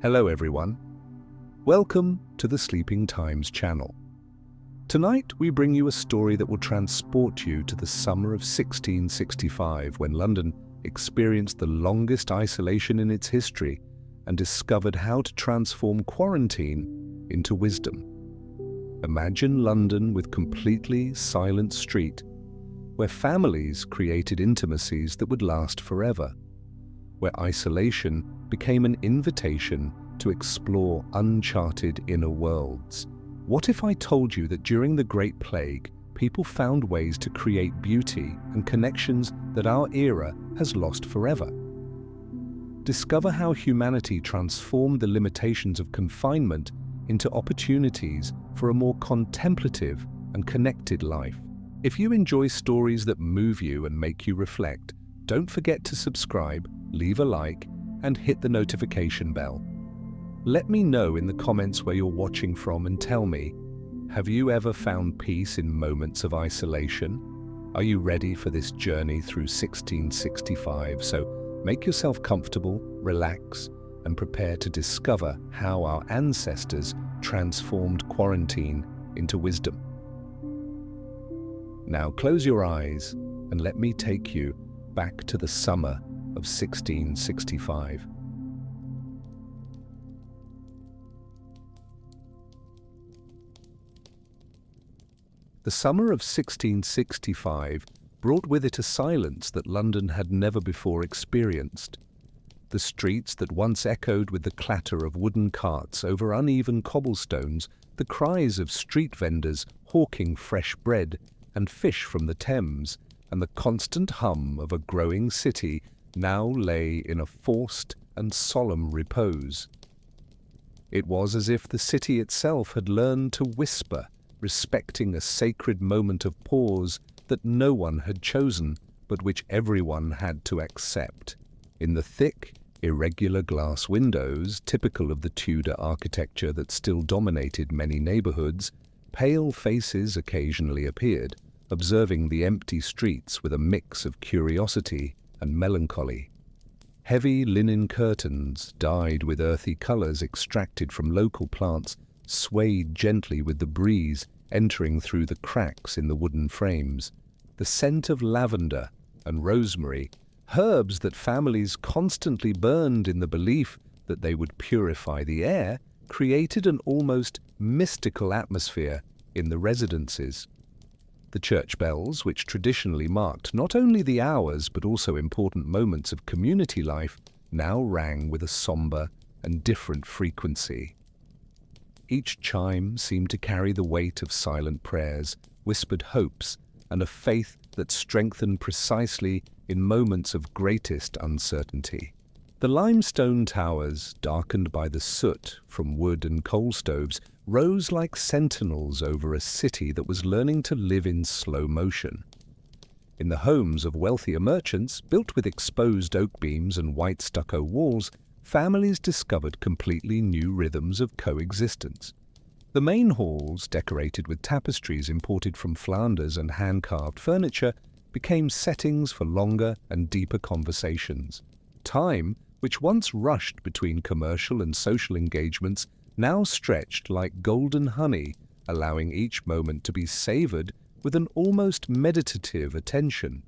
Hello everyone. Welcome to the Sleeping Times channel. Tonight we bring you a story that will transport you to the summer of 1665 when London experienced the longest isolation in its history and discovered how to transform quarantine into wisdom. Imagine London with completely silent street, where families created intimacies that would last forever, where isolation became an invitation to explore uncharted inner worlds. What if I told you that during the Great Plague, people found ways to create beauty and connections that our era has lost forever? Discover how humanity transformed the limitations of confinement into opportunities for a more contemplative and connected life. If you enjoy stories that move you and make you reflect, don't forget to subscribe, leave a like, and hit the notification bell. Let me know in the comments where you're watching from and tell me, have you ever found peace in moments of isolation? Are you ready for this journey through 1665? So make yourself comfortable, relax, and prepare to discover how our ancestors transformed quarantine into wisdom. Now close your eyes and let me take you back to the summer of 1665. The summer of 1665 brought with it a silence that London had never before experienced. The streets that once echoed with the clatter of wooden carts over uneven cobblestones, the cries of street vendors hawking fresh bread and fish from the Thames, and the constant hum of a growing city now lay in a forced and solemn repose. It was as if the city itself had learned to whisper, respecting a sacred moment of pause that no one had chosen, but which everyone had to accept. In the thick, irregular glass windows, typical of the Tudor architecture that still dominated many neighborhoods, pale faces occasionally appeared, observing the empty streets with a mix of curiosity and melancholy. Heavy linen curtains, dyed with earthy colors extracted from local plants, swayed gently with the breeze entering through the cracks in the wooden frames. The scent of lavender and rosemary, herbs that families constantly burned in the belief that they would purify the air, created an almost mystical atmosphere in the residences. The church bells, which traditionally marked not only the hours but also important moments of community life, now rang with a somber and different frequency. Each chime seemed to carry the weight of silent prayers, whispered hopes, and a faith that strengthened precisely in moments of greatest uncertainty. The limestone towers, darkened by the soot from wood and coal stoves, rose like sentinels over a city that was learning to live in slow motion. In the homes of wealthier merchants, built with exposed oak beams and white stucco walls, families discovered completely new rhythms of coexistence. The main halls, decorated with tapestries imported from Flanders and hand-carved furniture, became settings for longer and deeper conversations. Time, which once rushed between commercial and social engagements, now stretched like golden honey, allowing each moment to be savored with an almost meditative attention.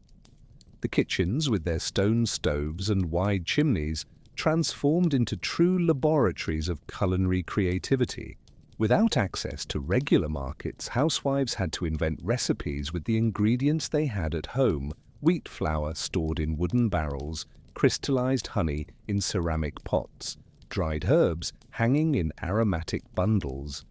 The kitchens, with their stone stoves and wide chimneys, transformed into true laboratories of culinary creativity. Without access to regular markets, housewives had to invent recipes with the ingredients they had at home: wheat flour stored in wooden barrels, crystallized honey in ceramic pots, dried herbs hanging in aromatic bundles.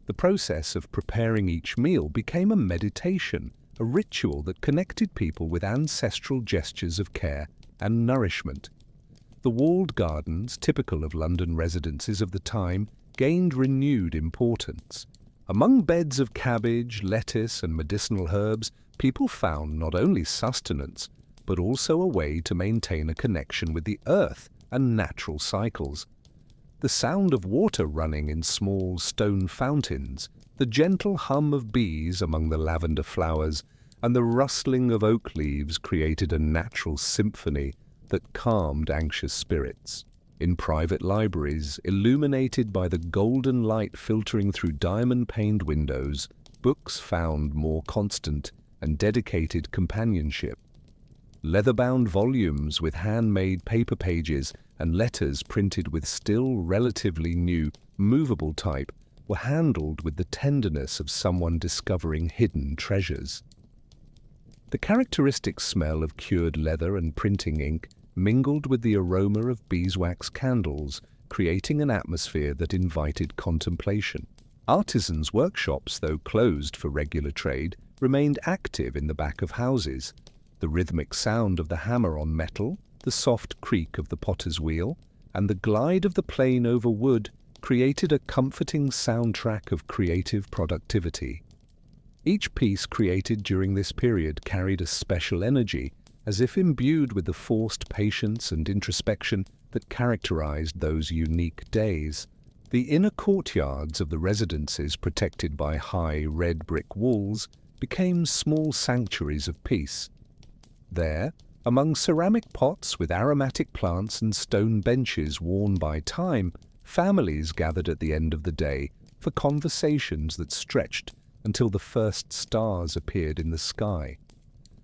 The process of preparing each meal became a meditation, a ritual that connected people with ancestral gestures of care and nourishment. The walled gardens, typical of London residences of the time, gained renewed importance. Among beds of cabbage, lettuce, and medicinal herbs, people found not only sustenance, but also a way to maintain a connection with the earth and natural cycles. The sound of water running in small stone fountains, the gentle hum of bees among the lavender flowers, and the rustling of oak leaves created a natural symphony that calmed anxious spirits. In private libraries, illuminated by the golden light filtering through diamond-paned windows, books found more constant and dedicated companionship. Leather-bound volumes with handmade paper pages and letters printed with still relatively new, movable type were handled with the tenderness of someone discovering hidden treasures. The characteristic smell of cured leather and printing ink mingled with the aroma of beeswax candles, creating an atmosphere that invited contemplation. Artisans' workshops, though closed for regular trade, remained active in the back of houses. The rhythmic sound of the hammer on metal, the soft creak of the potter's wheel, and the glide of the plane over wood created a comforting soundtrack of creative productivity. Each piece created during this period carried a special energy, as if imbued with the forced patience and introspection that characterized those unique days. The inner courtyards of the residences, protected by high red brick walls, became small sanctuaries of peace. There, among ceramic pots with aromatic plants and stone benches worn by time, families gathered at the end of the day for conversations that stretched until the first stars appeared in the sky.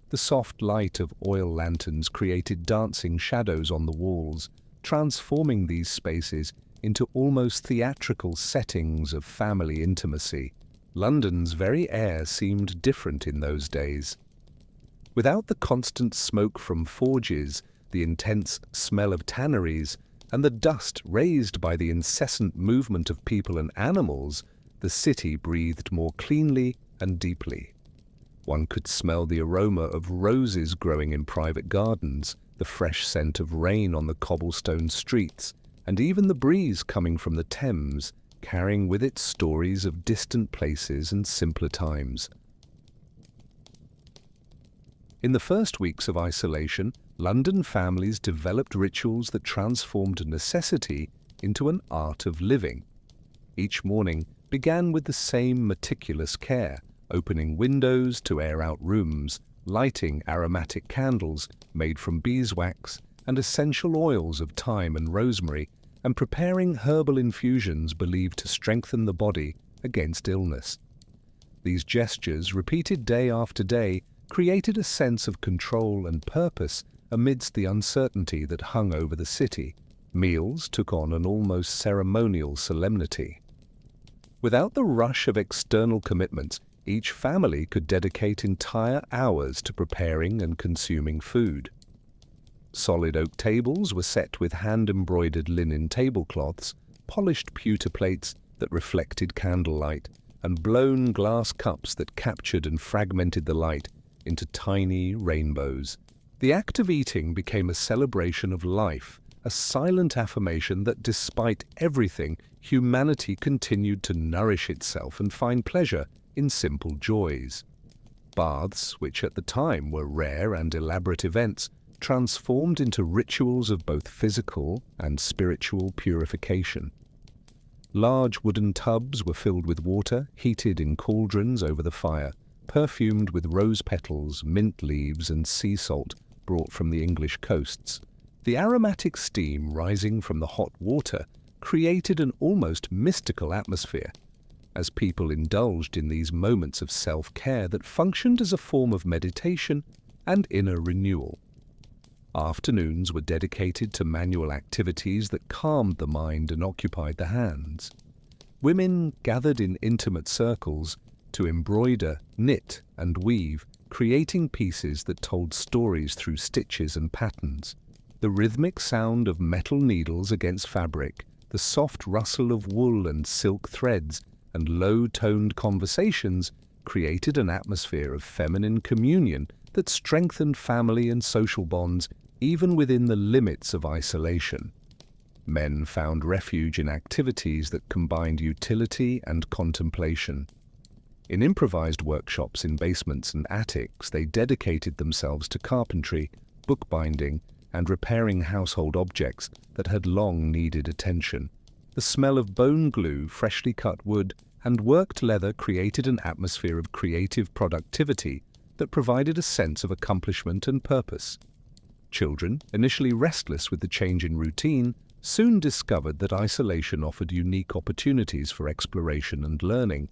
The soft light of oil lanterns created dancing shadows on the walls, transforming these spaces into almost theatrical settings of family intimacy. London's very air seemed different in those days. Without the constant smoke from forges, the intense smell of tanneries, and the dust raised by the incessant movement of people and animals, the city breathed more cleanly and deeply. One could smell the aroma of roses growing in private gardens, the fresh scent of rain on the cobblestone streets, and even the breeze coming from the Thames, carrying with it stories of distant places and simpler times. In the first weeks of isolation, London families developed rituals that transformed necessity into an art of living. Each morning began with the same meticulous care, opening windows to air out rooms, lighting aromatic candles made from beeswax and essential oils of thyme and rosemary, and preparing herbal infusions believed to strengthen the body against illness. These gestures, repeated day after day, created a sense of control and purpose amidst the uncertainty that hung over the city. Meals took on an almost ceremonial solemnity. Without the rush of external commitments, each family could dedicate entire hours to preparing and consuming food. Solid oak tables were set with hand-embroidered linen tablecloths, polished pewter plates that reflected candlelight, and blown glass cups that captured and fragmented the light into tiny rainbows. The act of eating became a celebration of life, a silent affirmation that despite everything, humanity continued to nourish itself and find pleasure in simple joys. Baths, which at the time were rare and elaborate events, transformed into rituals of both physical and spiritual purification. Large wooden tubs were filled with water, heated in cauldrons over the fire, perfumed with rose petals, mint leaves, and sea salt brought from the English coasts. The aromatic steam rising from the hot water created an almost mystical atmosphere, as people indulged in these moments of self-care that functioned as a form of meditation and inner renewal. Afternoons were dedicated to manual activities that calmed the mind and occupied the hands. Women gathered in intimate circles to embroider, knit, and weave, creating pieces that told stories through stitches and patterns. The rhythmic sound of metal needles against fabric, the soft rustle of wool and silk threads, and low-toned conversations created an atmosphere of feminine communion that strengthened family and social bonds even within the limits of isolation. Men found refuge in activities that combined utility and contemplation. In improvised workshops in basements and attics, they dedicated themselves to carpentry, bookbinding, and repairing household objects that had long needed attention. The smell of bone glue, freshly cut wood, and worked leather created an atmosphere of creative productivity that provided a sense of accomplishment and purpose. Children, initially restless with the change in routine, soon discovered that isolation offered unique opportunities for exploration and learning.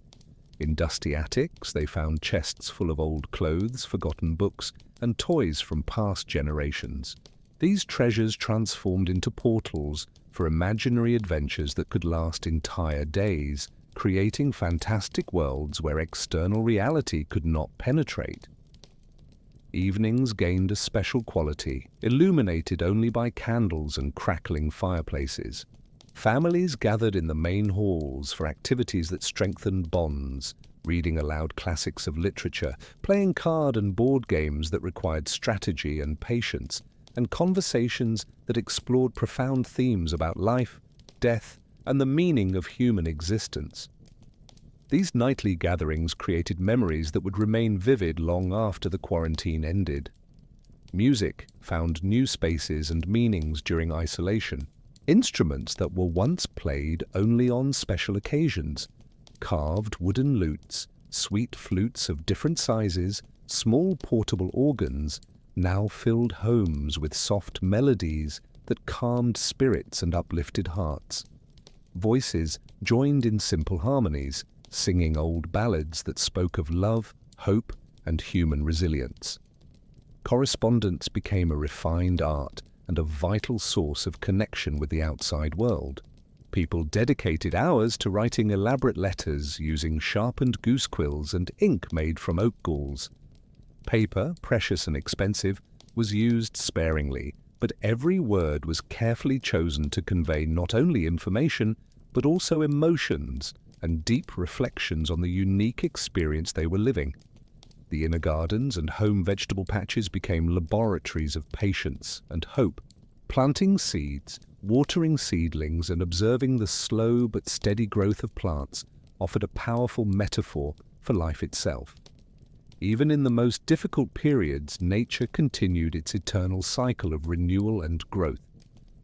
In dusty attics, they found chests full of old clothes, forgotten books, and toys from past generations. These treasures transformed into portals for imaginary adventures that could last entire days, creating fantastic worlds where external reality could not penetrate. Evenings gained a special quality, illuminated only by candles and crackling fireplaces. Families gathered in the main halls for activities that strengthened bonds, reading aloud classics of literature, playing card and board games that required strategy and patience, and conversations that explored profound themes about life, death, and the meaning of human existence. These nightly gatherings created memories that would remain vivid long after the quarantine ended. Music found new spaces and meanings during isolation. Instruments that were once played only on special occasions, carved wooden lutes, sweet flutes of different sizes, small portable organs, now filled homes with soft melodies that calmed spirits and uplifted hearts. Voices joined in simple harmonies, singing old ballads that spoke of love, hope, and human resilience. Correspondence became a refined art and a vital source of connection with the outside world. People dedicated hours to writing elaborate letters using sharpened goose quills and ink made from oak galls. Paper, precious and expensive, was used sparingly, but every word was carefully chosen to convey not only information, but also emotions and deep reflections on the unique experience they were living. The inner gardens and home vegetable patches became laboratories of patience and hope. Planting seeds, watering seedlings, and observing the slow but steady growth of plants offered a powerful metaphor for life itself. Even in the most difficult periods, nature continued its eternal cycle of renewal and growth.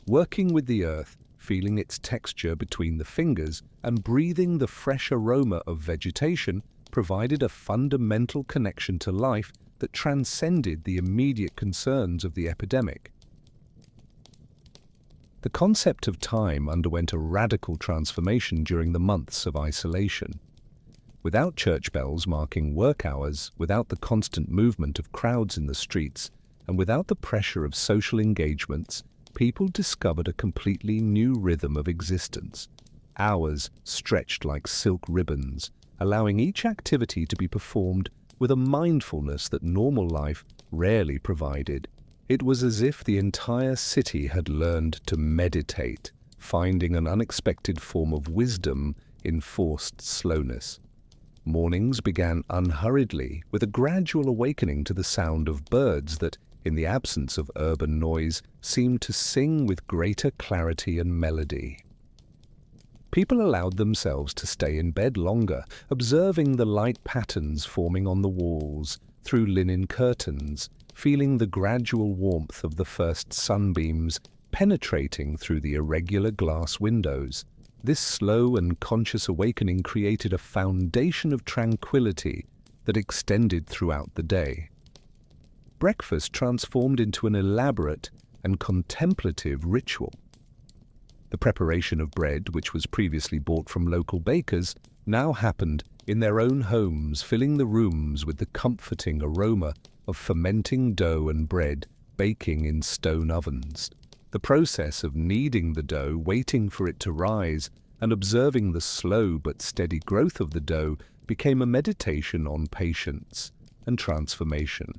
Working with the earth, feeling its texture between the fingers, and breathing the fresh aroma of vegetation provided a fundamental connection to life that transcended the immediate concerns of the epidemic. The concept of time underwent a radical transformation during the months of isolation. Without church bells marking work hours, without the constant movement of crowds in the streets, and without the pressure of social engagements, people discovered a completely new rhythm of existence. Hours stretched like silk ribbons, allowing each activity to be performed with a mindfulness that normal life rarely provided. It was as if the entire city had learned to meditate, finding an unexpected form of wisdom in forced slowness. Mornings began unhurriedly, with a gradual awakening to the sound of birds that, in the absence of urban noise, seemed to sing with greater clarity and melody. People allowed themselves to stay in bed longer, observing the light patterns forming on the walls through linen curtains, feeling the gradual warmth of the first sunbeams penetrating through the irregular glass windows. This slow and conscious awakening created a foundation of tranquility that extended throughout the day. Breakfast transformed into an elaborate and contemplative ritual. The preparation of bread, which was previously bought from local bakers, now happened in their own homes, filling the rooms with the comforting aroma of fermenting dough and bread baking in stone ovens. The process of kneading the dough, waiting for it to rise, and observing the slow but steady growth of the dough became a meditation on patience and transformation.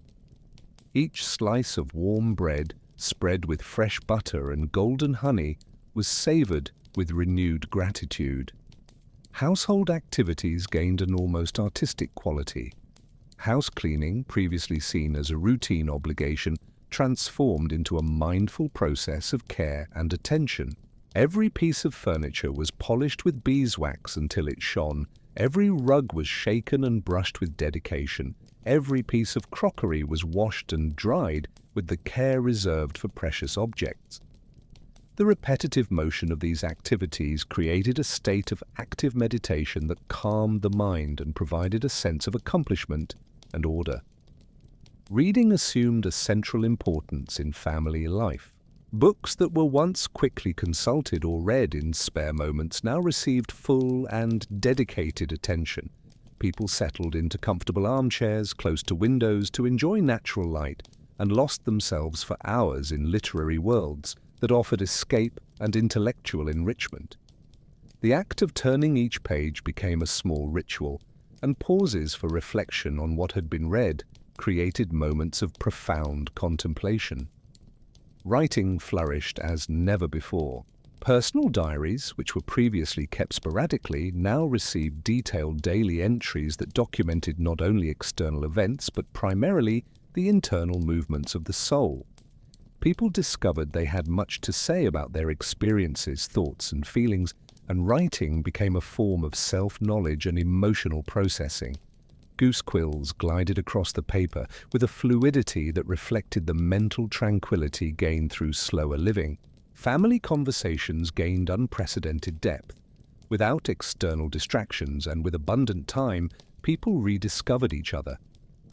Each slice of warm bread, spread with fresh butter and golden honey, was savored with renewed gratitude. Household activities gained an almost artistic quality. House cleaning, previously seen as a routine obligation, transformed into a mindful process of care and attention. Every piece of furniture was polished with beeswax until it shone. Every rug was shaken and brushed with dedication. Every piece of crockery was washed and dried with the care reserved for precious objects. The repetitive motion of these activities created a state of active meditation that calmed the mind and provided a sense of accomplishment and order. Reading assumed a central importance in family life. Books that were once quickly consulted or read in spare moments now received full and dedicated attention. People settled into comfortable armchairs close to windows to enjoy natural light and lost themselves for hours in literary worlds that offered escape and intellectual enrichment. The act of turning each page became a small ritual, and pauses for reflection on what had been read created moments of profound contemplation. Writing flourished as never before. Personal diaries, which were previously kept sporadically, now received detailed daily entries that documented not only external events but primarily the internal movements of the soul. People discovered they had much to say about their experiences, thoughts, and feelings, and writing became a form of self-knowledge and emotional processing. Goose quills glided across the paper with a fluidity that reflected the mental tranquility gained through slower living. Family conversations gained unprecedented depth. Without external distractions and with abundant time, people rediscovered each other.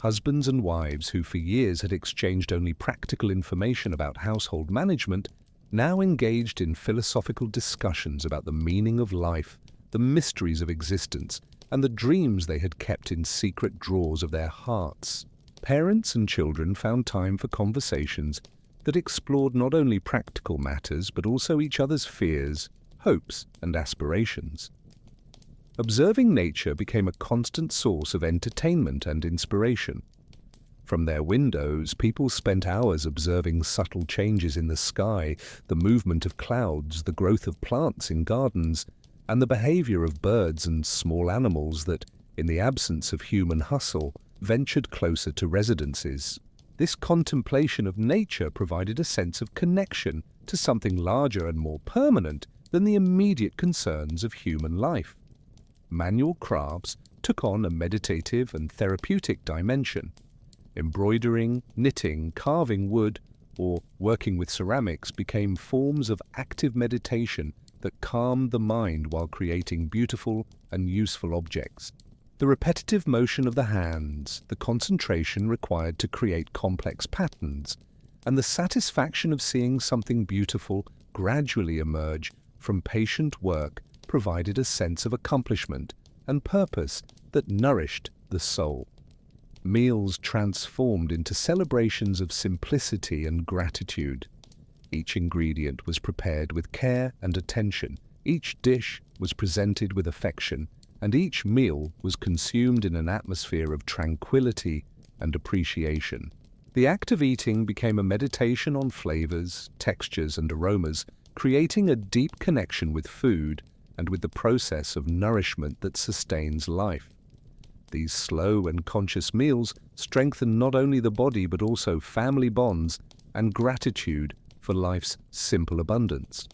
Husbands and wives who for years had exchanged only practical information about household management now engaged in philosophical discussions about the meaning of life, the mysteries of existence, and the dreams they had kept in secret drawers of their hearts. Parents and children found time for conversations that explored not only practical matters but also each other's fears, hopes, and aspirations. Observing nature became a constant source of entertainment and inspiration. From their windows, people spent hours observing subtle changes in the sky, the movement of clouds, the growth of plants in gardens, and the behavior of birds and small animals that, in the absence of human hustle, ventured closer to residences. This contemplation of nature provided a sense of connection to something larger and more permanent than the immediate concerns of human life. Manual crafts took on a meditative and therapeutic dimension. Embroidering, knitting, carving wood, or working with ceramics became forms of active meditation that calmed the mind while creating beautiful and useful objects. The repetitive motion of the hands, the concentration required to create complex patterns, and the satisfaction of seeing something beautiful gradually emerge from patient work provided a sense of accomplishment and purpose that nourished the soul. Meals transformed into celebrations of simplicity and gratitude. Each ingredient was prepared with care and attention, each dish was presented with affection, and each meal was consumed in an atmosphere of tranquility and appreciation. The act of eating became a meditation on flavors, textures, and aromas, creating a deep connection with food and with the process of nourishment that sustains life. These slow and conscious meals strengthen not only the body but also family bonds and gratitude for life's simple abundance.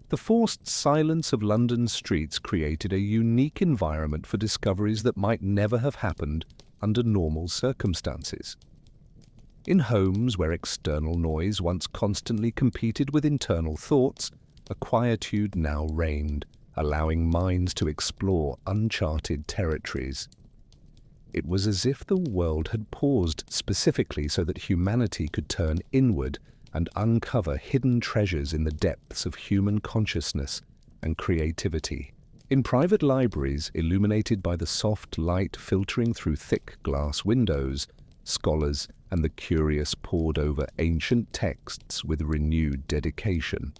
The forced silence of London's streets created a unique environment for discoveries that might never have happened under normal circumstances. In homes where external noise once constantly competed with internal thoughts, a quietude now reigned, allowing minds to explore uncharted territories. It was as if the world had paused specifically so that humanity could turn inward and uncover hidden treasures in the depths of human consciousness and creativity. In private libraries, illuminated by the soft light filtering through thick glass windows, scholars and the curious pored over ancient texts with renewed dedication.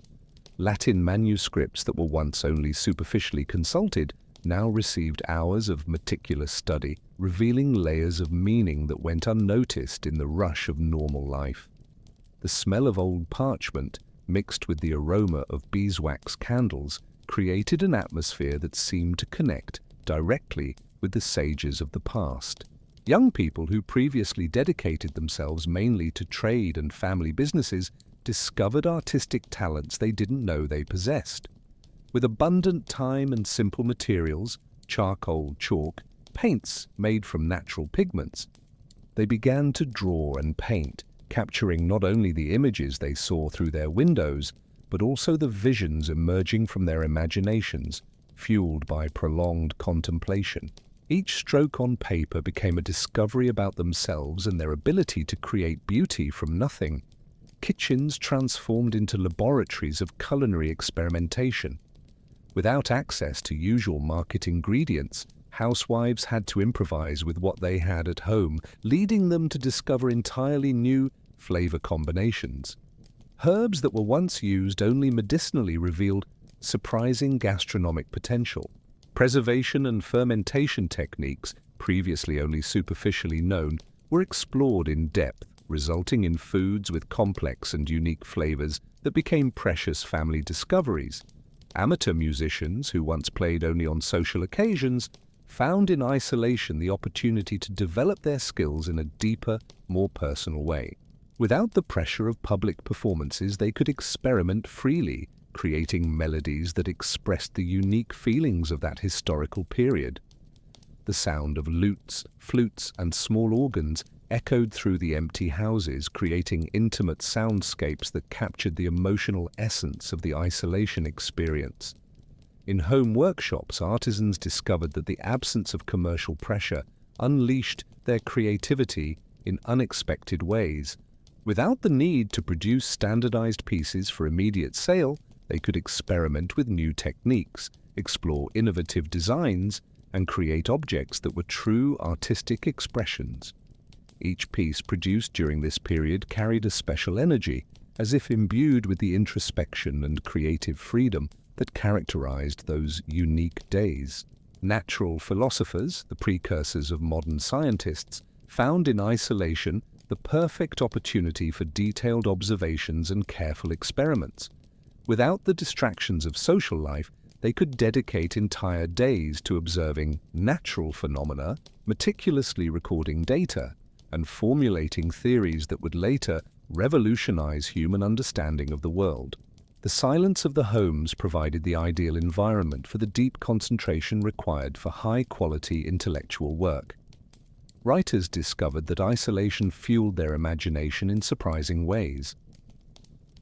Latin manuscripts that were once only superficially consulted now received hours of meticulous study, revealing layers of meaning that went unnoticed in the rush of normal life. The smell of old parchment, mixed with the aroma of beeswax candles, created an atmosphere that seemed to connect directly with the sages of the past. Young people who previously dedicated themselves mainly to trade and family businesses discovered artistic talents they didn't know they possessed. With abundant time and simple materials, charcoal, chalk, paints made from natural pigments, they began to draw and paint, capturing not only the images they saw through their windows, but also the visions emerging from their imaginations, fueled by prolonged contemplation. Each stroke on paper became a discovery about themselves and their ability to create beauty from nothing. kitchens transformed into laboratories of culinary experimentation. Without access to usual market ingredients, housewives had to improvise with what they had at home, leading them to discover entirely new flavor combinations. Herbs that were once used only medicinally revealed surprising gastronomic potential. Preservation and fermentation techniques, previously only superficially known, were explored in depth, resulting in foods with complex and unique flavors that became precious family discoveries. Amateur musicians, who once played only on social occasions, found in isolation the opportunity to develop their skills in a deeper, more personal way. Without the pressure of public performances, they could experiment freely, creating melodies that expressed the unique feelings of that historical period. The sound of lutes, flutes, and small organs echoed through the empty houses, creating intimate soundscapes that captured the emotional essence of the isolation experience. In home workshops, artisans discovered that the absence of commercial pressure unleashed their creativity in unexpected ways. Without the need to produce standardized pieces for immediate sale, they could experiment with new techniques, explore innovative designs, and create objects that were true artistic expressions. Each piece produced during this period carried a special energy, as if imbued with the introspection and creative freedom that characterized those unique days. Natural philosophers, the precursors of modern scientists, found in isolation the perfect opportunity for detailed observations and careful experiments. Without the distractions of social life, they could dedicate entire days to observing natural phenomena, meticulously recording data, and formulating theories that would later revolutionize human understanding of the world. The silence of the homes provided the ideal environment for the deep concentration required for high-quality intellectual work. Writers discovered that isolation fueled their imagination in surprising ways.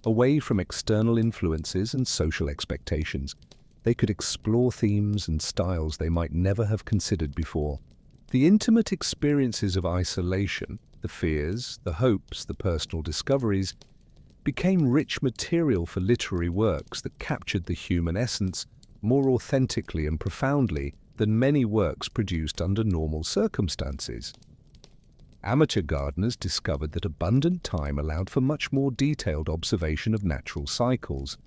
Away from external influences and social expectations, they could explore themes and styles they might never have considered before. The intimate experiences of isolation, the fears, the hopes, the personal discoveries, became rich material for literary works that captured the human essence more authentically and profoundly than many works produced under normal circumstances. Amateur gardeners discovered that abundant time allowed for much more detailed observation of natural cycles.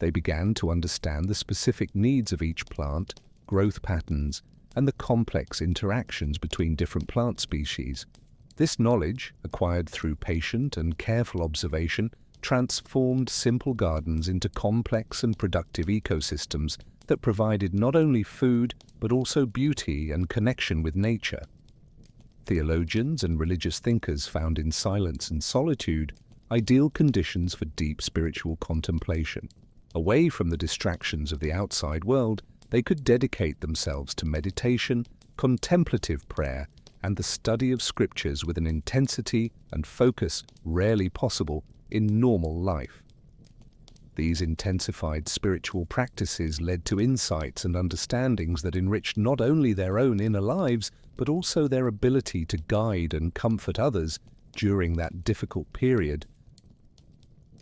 They began to understand the specific needs of each plant, growth patterns, and the complex interactions between different plant species. This knowledge, acquired through patient and careful observation, transformed simple gardens into complex and productive ecosystems that provided not only food but also beauty and connection with nature. Theologians and religious thinkers found in silence and solitude ideal conditions for deep spiritual contemplation. Away from the distractions of the outside world, they could dedicate themselves to meditation, contemplative prayer, and the study of scriptures with an intensity and focus rarely possible in normal life. These intensified spiritual practices led to insights and understandings that enriched not only their own inner lives, but also their ability to guide and comfort others during that difficult period.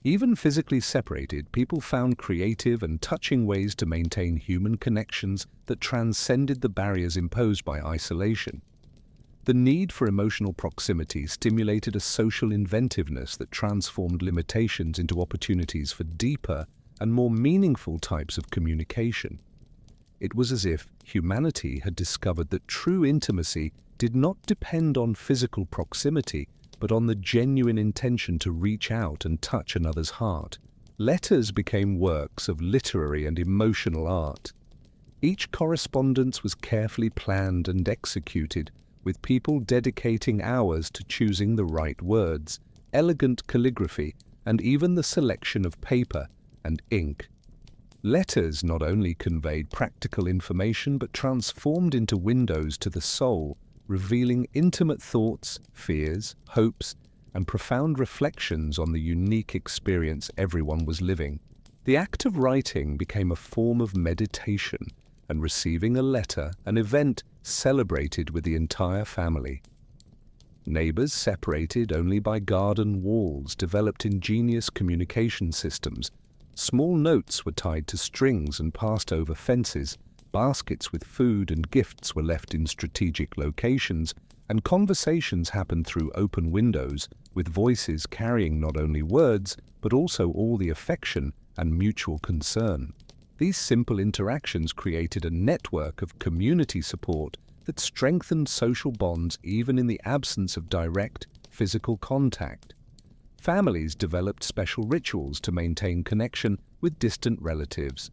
Even physically separated, people found creative and touching ways to maintain human connections that transcended the barriers imposed by isolation. The need for emotional proximity stimulated a social inventiveness that transformed limitations into opportunities for deeper and more meaningful types of communication. It was as if humanity had discovered that true intimacy did not depend on physical proximity, but on the genuine intention to reach out and touch another's heart. Letters became works of literary and emotional art. Each correspondence was carefully planned and executed, with people dedicating hours to choosing the right words, elegant calligraphy, and even the selection of paper and ink. Letters not only conveyed practical information but transformed into windows to the soul, revealing intimate thoughts, fears, hopes, and profound reflections on the unique experience everyone was living. The act of writing became a form of meditation, and receiving a letter, an event celebrated with the entire family. Neighbors separated only by garden walls developed ingenious communication systems. Small notes were tied to strings and passed over fences. Baskets with food and gifts were left in strategic locations, and conversations happened through open windows, with voices carrying not only words, but also all the affection and mutual concern. These simple interactions created a network of community support that strengthened social bonds even in the absence of direct physical contact. Families developed special rituals to maintain connection with distant relatives.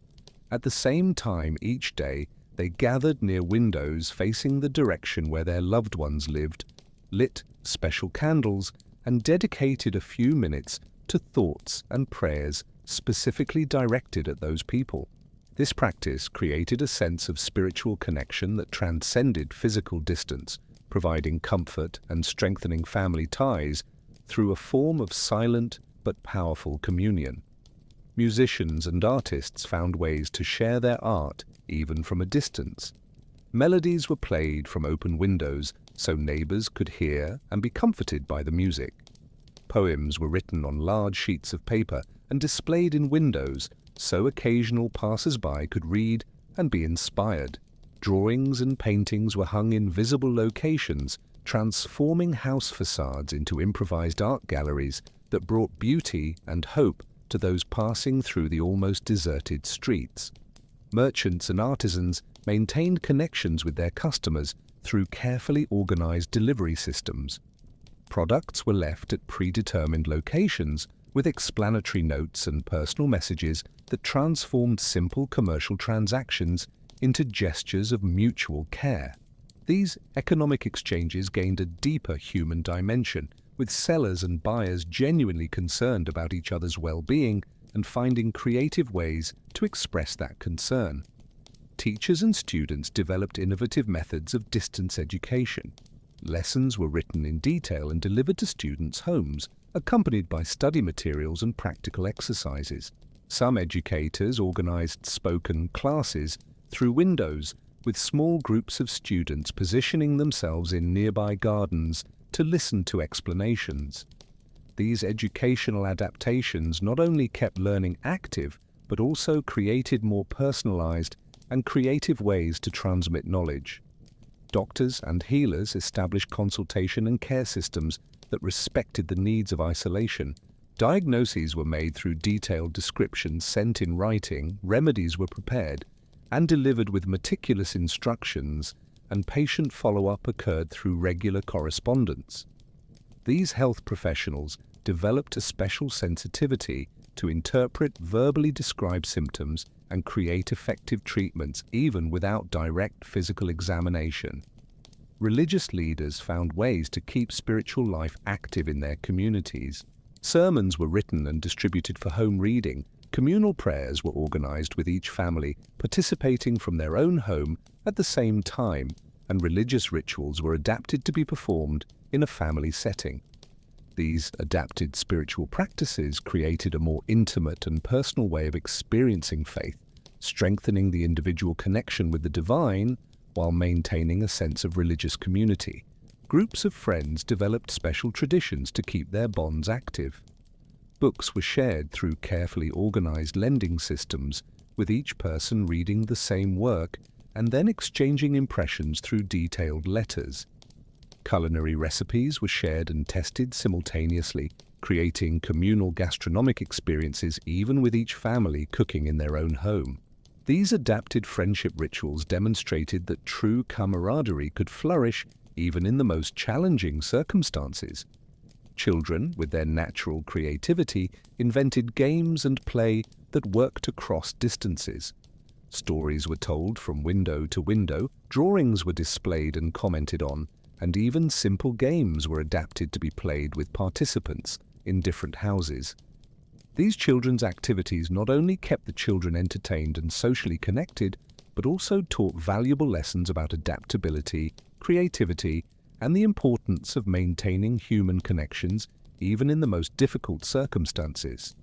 At the same time each day, they gathered near windows facing the direction where their loved ones lived, lit special candles, and dedicated a few minutes to thoughts and prayers specifically directed at those people. This practice created a sense of spiritual connection that transcended physical distance, providing comfort and strengthening family ties through a form of silent but powerful communion. Musicians and artists found ways to share their art even from a distance. Melodies were played from open windows so neighbors could hear and be comforted by the music. Poems were written on large sheets of paper and displayed in windows so occasional passers-by could read and be inspired. Drawings and paintings were hung in visible locations, transforming house facades into improvised art galleries that brought beauty and hope to those passing through the almost deserted streets. Merchants and artisans maintained connections with their customers through carefully organized delivery systems. Products were left at predetermined locations with explanatory notes and personal messages that transformed simple commercial transactions into gestures of mutual care. These economic exchanges gained a deeper human dimension, with sellers and buyers genuinely concerned about each other's well-being and finding creative ways to express that concern. Teachers and students developed innovative methods of distance education. Lessons were written in detail and delivered to students' homes, accompanied by study materials and practical exercises. Some educators organized spoken classes through windows, with small groups of students positioning themselves in nearby gardens to listen to explanations. These educational adaptations not only kept learning active, but also created more personalized and creative ways to transmit knowledge. Doctors and healers established consultation and care systems that respected the needs of isolation. Diagnoses were made through detailed descriptions sent in writing, remedies were prepared and delivered with meticulous instructions, and patient follow-up occurred through regular correspondence. These health professionals developed a special sensitivity to interpret verbally described symptoms and create effective treatments even without direct physical examination. Religious leaders found ways to keep spiritual life active in their communities. Sermons were written and distributed for home reading. Communal prayers were organized with each family participating from their own home at the same time, and religious rituals were adapted to be performed in a family setting. These adapted spiritual practices created a more intimate and personal way of experiencing faith, strengthening the individual connection with the divine while maintaining a sense of religious community. Groups of friends developed special traditions to keep their bonds active. Books were shared through carefully organized lending systems, with each person reading the same work and then exchanging impressions through detailed letters. Culinary recipes were shared and tested simultaneously, creating communal gastronomic experiences even with each family cooking in their own home. These adapted friendship rituals demonstrated that true camaraderie could flourish even in the most challenging circumstances. Children, with their natural creativity, invented games and play that worked across distances. Stories were told from window to window, drawings were displayed and commented on, and even simple games were adapted to be played with participants in different houses. These children's activities not only kept the children entertained and socially connected, but also taught valuable lessons about adaptability, creativity, and the importance of maintaining human connections even in the most difficult circumstances.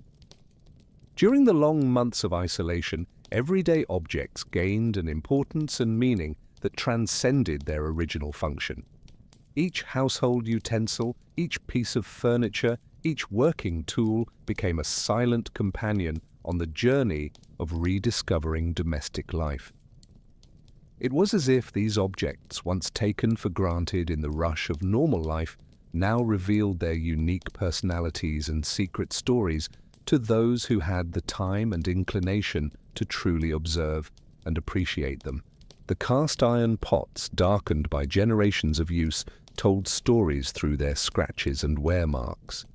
During the long months of isolation, everyday objects gained an importance and meaning that transcended their original function. Each household utensil, each piece of furniture, each working tool became a silent companion on the journey of rediscovering domestic life. It was as if these objects, once taken for granted in the rush of normal life, now revealed their unique personalities and secret stories to those who had the time and inclination to truly observe and appreciate them. The cast iron pots, darkened by generations of use, told stories through their scratches and wear marks.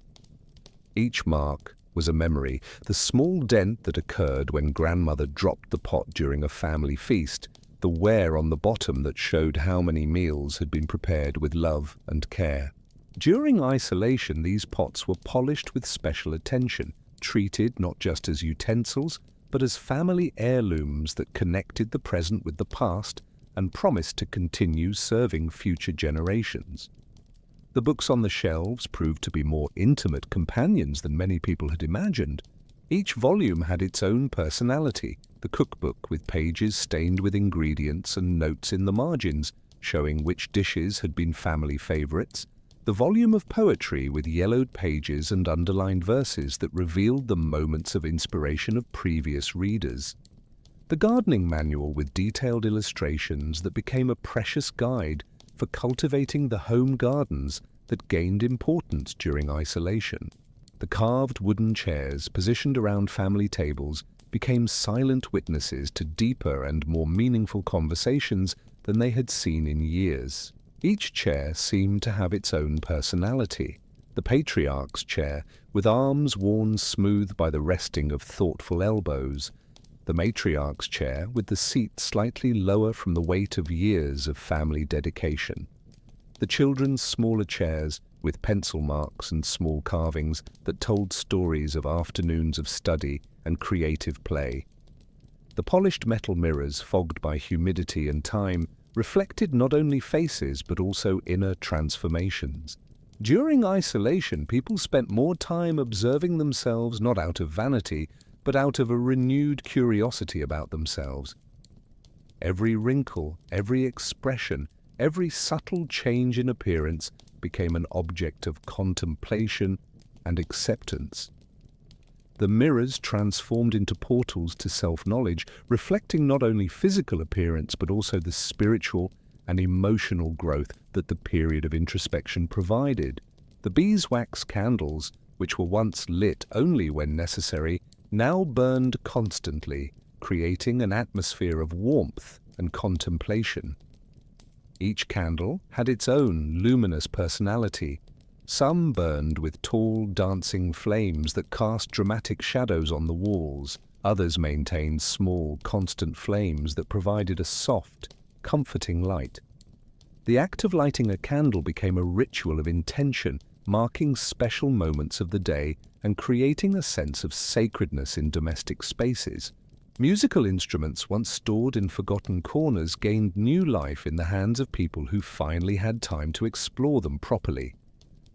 Each mark was a memory, the small dent that occurred when grandmother dropped the pot during a family feast, the wear on the bottom that showed how many meals had been prepared with love and care. During isolation, these pots were polished with special attention, treated not just as utensils, but as family heirlooms that connected the present with the past and promised to continue serving future generations. The books on the shelves proved to be more intimate companions than many people had imagined. Each volume had its own personality, the cookbook with pages stained with ingredients and notes in the margins showing which dishes had been family favorites, the volume of poetry with yellowed pages and underlined verses that revealed the moments of inspiration of previous readers, the gardening manual with detailed illustrations that became a precious guide for cultivating the home gardens that gained importance during isolation. The carved wooden chairs positioned around family tables became silent witnesses to deeper and more meaningful conversations than they had seen in years. Each chair seemed to have its own personality. The patriarch's chair, with arms worn smooth by the resting of thoughtful elbows. The matriarch's chair, with the seat slightly lower from the weight of years of family dedication. The children's smaller chairs, with pencil marks and small carvings that told stories of afternoons of study and creative play. The polished metal mirrors, fogged by humidity and time, reflected not only faces but also inner transformations. During isolation, people spent more time observing themselves not out of vanity, but out of a renewed curiosity about themselves. Every wrinkle, every expression, every subtle change in appearance became an object of contemplation and acceptance. The mirrors transformed into portals to self-knowledge, reflecting not only physical appearance but also the spiritual and emotional growth that the period of introspection provided. The beeswax candles, which were once lit only when necessary, now burned constantly, creating an atmosphere of warmth and contemplation. Each candle had its own luminous personality. Some burned with tall, dancing flames that cast dramatic shadows on the walls. Others maintained small, constant flames that provided a soft, comforting light. The act of lighting a candle became a ritual of intention, marking special moments of the day and creating a sense of sacredness in domestic spaces. Musical instruments once stored in forgotten corners gained new life in the hands of people who finally had time to explore them properly.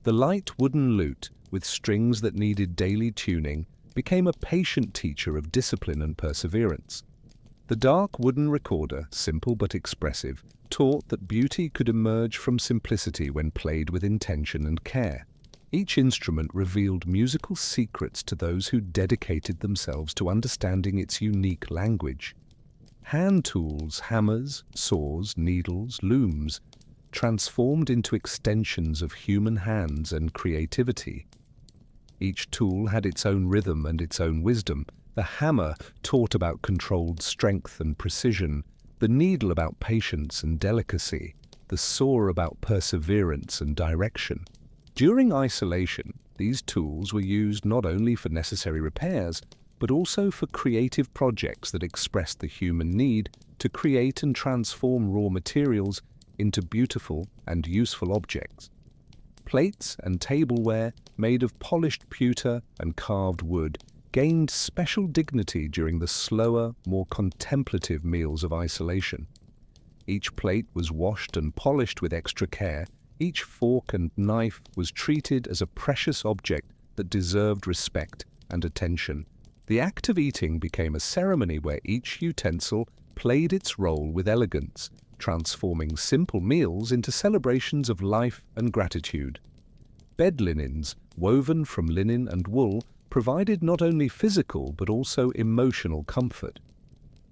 The light wooden lute, with strings that needed daily tuning, became a patient teacher of discipline and perseverance. The dark wooden recorder, simple but expressive, taught that beauty could emerge from simplicity when played with intention and care. Each instrument revealed musical secrets to those who dedicated themselves to understanding its unique language. Hand tools, hammers, saws, needles, looms, transformed into extensions of human hands and creativity. Each tool had its own rhythm and its own wisdom. The hammer taught about controlled strength and precision, the needle about patience and delicacy, the saw about perseverance and direction. During isolation, these tools were used not only for necessary repairs, but also for creative projects that expressed the human need to create and transform raw materials into beautiful and useful objects. Plates and tableware made of polished pewter and carved wood gained special dignity during the slower, more contemplative meals of isolation. Each plate was washed and polished with extra care. Each fork and knife was treated as a precious object that deserved respect and attention. The act of eating became a ceremony where each utensil played its role with elegance, transforming simple meals into celebrations of life and gratitude. Bed linens, woven from linen and wool, provided not only physical but also emotional comfort.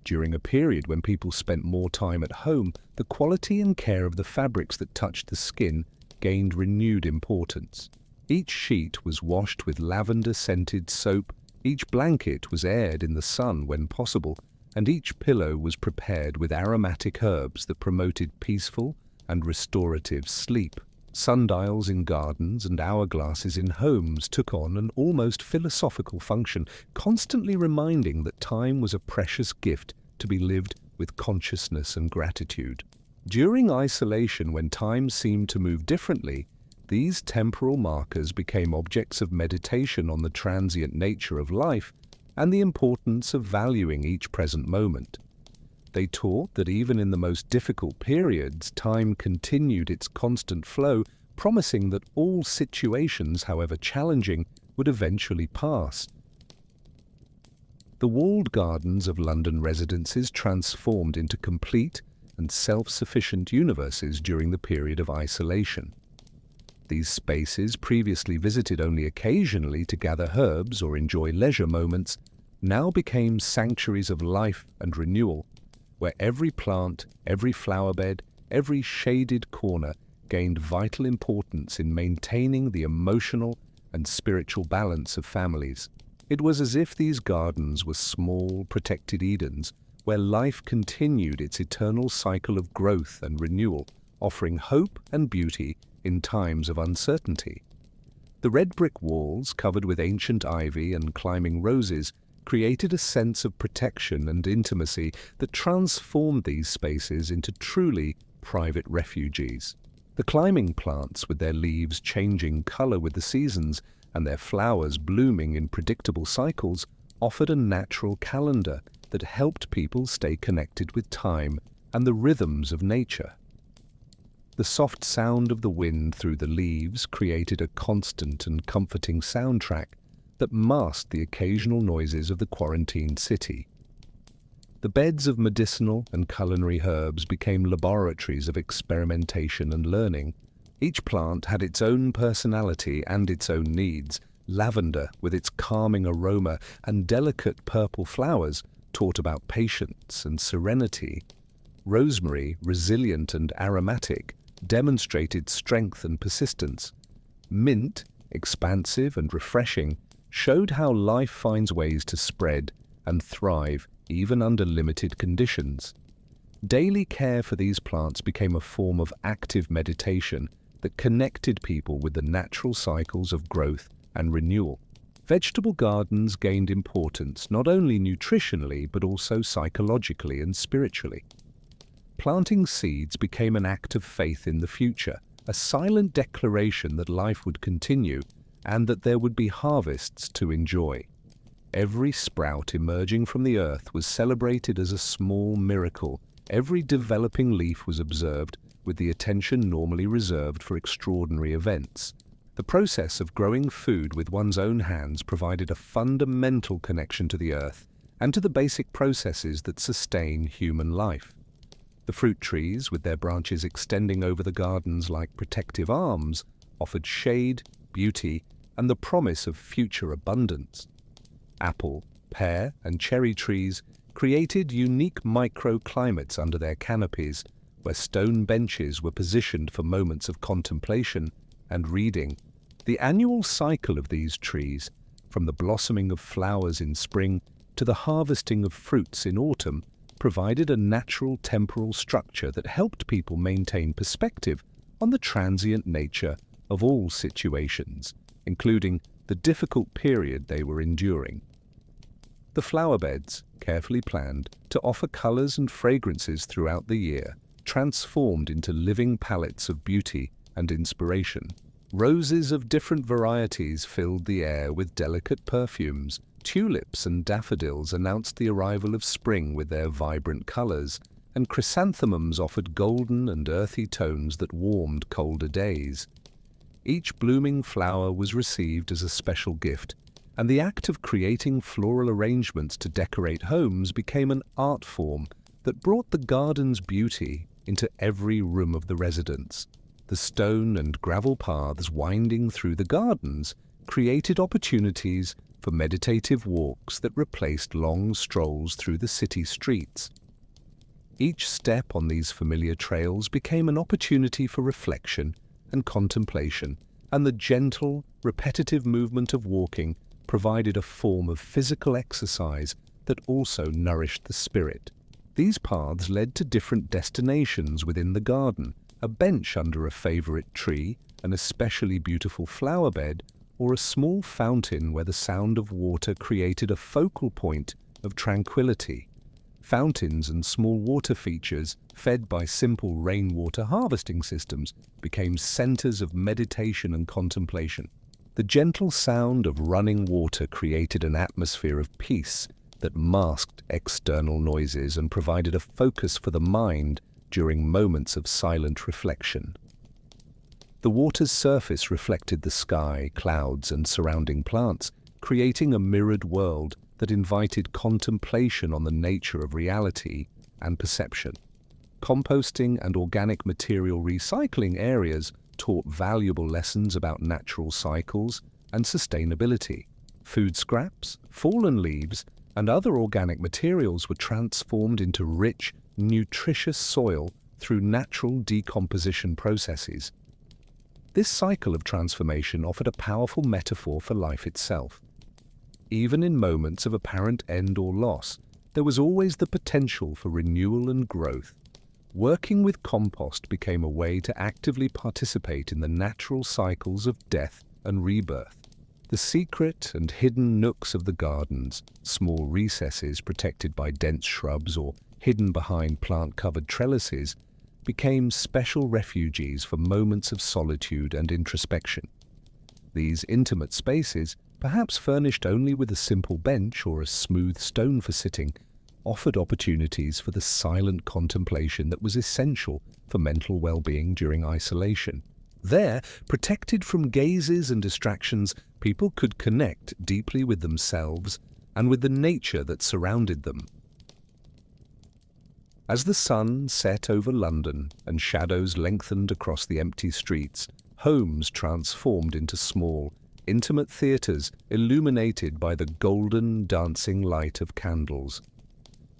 During a period when people spent more time at home, the quality and care of the fabrics that touched the skin gained renewed importance. Each sheet was washed with lavender-scented soap, each blanket was aired in the sun when possible, and each pillow was prepared with aromatic herbs that promoted peaceful and restorative sleep. Sundials in gardens and hourglasses in homes took on an almost philosophical function, constantly reminding that time was a precious gift to be lived with consciousness and gratitude. During isolation, when time seemed to move differently, these temporal markers became objects of meditation on the transient nature of life and the importance of valuing each present moment. They taught that even in the most difficult periods, time continued its constant flow, promising that all situations, however challenging, would eventually pass. The walled gardens of London residences transformed into complete and self-sufficient universes during the period of isolation. These spaces, previously visited only occasionally to gather herbs or enjoy leisure moments, now became sanctuaries of life and renewal, where every plant, every flower bed, every shaded corner gained vital importance in maintaining the emotional and spiritual balance of families. It was as if these gardens were small, protected Edens, where life continued its eternal cycle of growth and renewal, offering hope and beauty in times of uncertainty. The red brick walls, covered with ancient ivy and climbing roses, created a sense of protection and intimacy that transformed these spaces into truly private refuges. The climbing plants, with their leaves changing color with the seasons and their flowers blooming in predictable cycles, offered a natural calendar that helped people stay connected with time and the rhythms of nature. The soft sound of the wind through the leaves created a constant and comforting soundtrack that masked the occasional noises of the quarantined city. The beds of medicinal and culinary herbs became laboratories of experimentation and learning. Each plant had its own personality and its own needs. Lavender, with its calming aroma, and delicate purple flowers, taught about patience and serenity. Rosemary, resilient and aromatic, demonstrated strength and persistence. Mint, expansive and refreshing, showed how life finds ways to spread and thrive even under limited conditions. Daily care for these plants became a form of active meditation that connected people with the natural cycles of growth and renewal. Vegetable gardens gained importance not only nutritionally but also psychologically and spiritually. Planting seeds became an act of faith in the future, a silent declaration that life would continue and that there would be harvests to enjoy. Every sprout emerging from the earth was celebrated as a small miracle. Every developing leaf was observed with the attention normally reserved for extraordinary events. The process of growing food with one's own hands provided a fundamental connection to the earth and to the basic processes that sustain human life. The fruit trees, with their branches extending over the gardens like protective arms, offered shade, beauty, and the promise of future abundance. Apple, pear, and cherry trees created unique microclimates under their canopies, where stone benches were positioned for moments of contemplation and reading. The annual cycle of these trees, from the blossoming of flowers in spring to the harvesting of fruits in autumn, provided a natural temporal structure that helped people maintain perspective on the transient nature of all situations, including the difficult period they were enduring. The flower beds, carefully planned to offer colors and fragrances throughout the year, transformed into living palettes of beauty and inspiration. Roses of different varieties filled the air with delicate perfumes. Tulips and daffodils announced the arrival of spring with their vibrant colors, and chrysanthemums offered golden and earthy tones that warmed colder days. Each blooming flower was received as a special gift, and the act of creating floral arrangements to decorate homes became an art form that brought the garden's beauty into every room of the residence. The stone and gravel paths winding through the gardens created opportunities for meditative walks that replaced long strolls through the city streets. Each step on these familiar trails became an opportunity for reflection and contemplation, and the gentle, repetitive movement of walking provided a form of physical exercise that also nourished the spirit. These paths led to different destinations within the garden: a bench under a favorite tree, an especially beautiful flower bed, or a small fountain where the sound of water created a focal point of tranquility. Fountains and small water features, fed by simple rainwater harvesting systems, became centers of meditation and contemplation. The gentle sound of running water created an atmosphere of peace that masked external noises and provided a focus for the mind during moments of silent reflection. The water's surface reflected the sky, clouds, and surrounding plants, creating a mirrored world that invited contemplation on the nature of reality and perception. Composting and organic material recycling areas taught valuable lessons about natural cycles and sustainability. Food scraps, fallen leaves, and other organic materials were transformed into rich, nutritious soil through natural decomposition processes. This cycle of transformation offered a powerful metaphor for life itself. Even in moments of apparent end or loss, there was always the potential for renewal and growth. Working with compost became a way to actively participate in the natural cycles of death and rebirth. The secret and hidden nooks of the gardens, small recesses protected by dense shrubs or hidden behind plant-covered trellises, became special refuges for moments of solitude and introspection. These intimate spaces, perhaps furnished only with a simple bench or a smooth stone for sitting, offered opportunities for the silent contemplation that was essential for mental well-being during isolation. There, protected from gazes and distractions, people could connect deeply with themselves and with the nature that surrounded them. As the sun set over London and shadows lengthened across the empty streets, homes transformed into small, intimate theatres illuminated by the golden, dancing light of candles.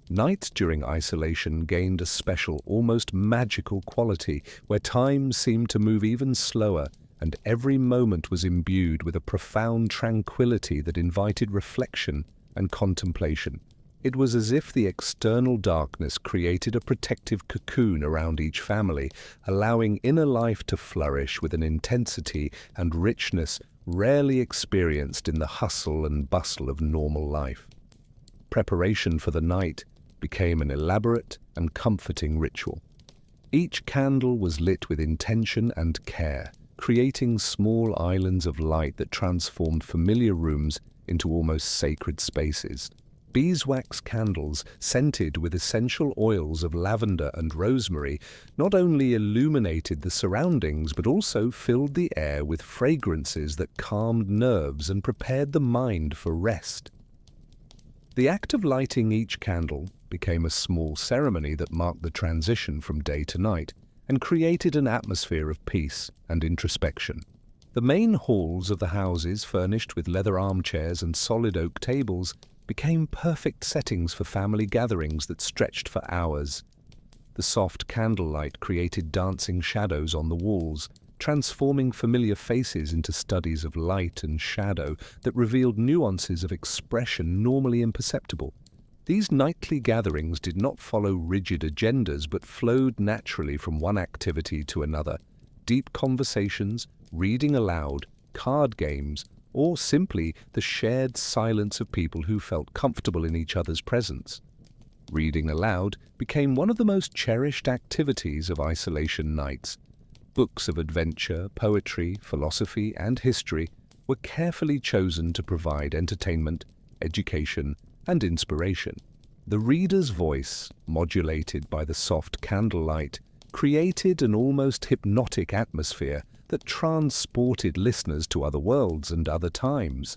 Night during isolation gained a special, almost magical quality, where time seemed to move even slower, and every moment was imbued with a profound tranquility that invited reflection and contemplation. It was as if the external darkness created a protective cocoon around each family, allowing inner life to flourish with an intensity and richness rarely experienced in the hustle and bustle of normal life. Preparation for the night became an elaborate and comforting ritual. Each candle was lit with intention and care, creating small islands of light that transformed familiar rooms into almost sacred spaces. Beeswax candles, scented with essential oils of lavender and rosemary, not only illuminated the surroundings but also filled the air with fragrances that calmed nerves and prepared the mind for rest. The act of lighting each candle became a small ceremony that marked the transition from day to night and created an atmosphere of peace and introspection. The main halls of the houses, furnished with leather armchairs and solid oak tables, became perfect settings for family gatherings that stretched for hours. The soft candlelight created dancing shadows on the walls, transforming familiar faces into studies of light and shadow that revealed nuances of expression normally imperceptible. These nightly gatherings did not follow rigid agendas but flowed naturally from one activity to another. Deep conversations, reading aloud, card games, or simply the shared silence of people who felt comfortable in each other's presence. Reading aloud became one of the most cherished activities of isolation nights. Books of adventure, poetry, philosophy, and history were carefully chosen to provide entertainment, education, and inspiration. The reader's voice, modulated by the soft candlelight, created an almost hypnotic atmosphere that transported listeners to other worlds and other times.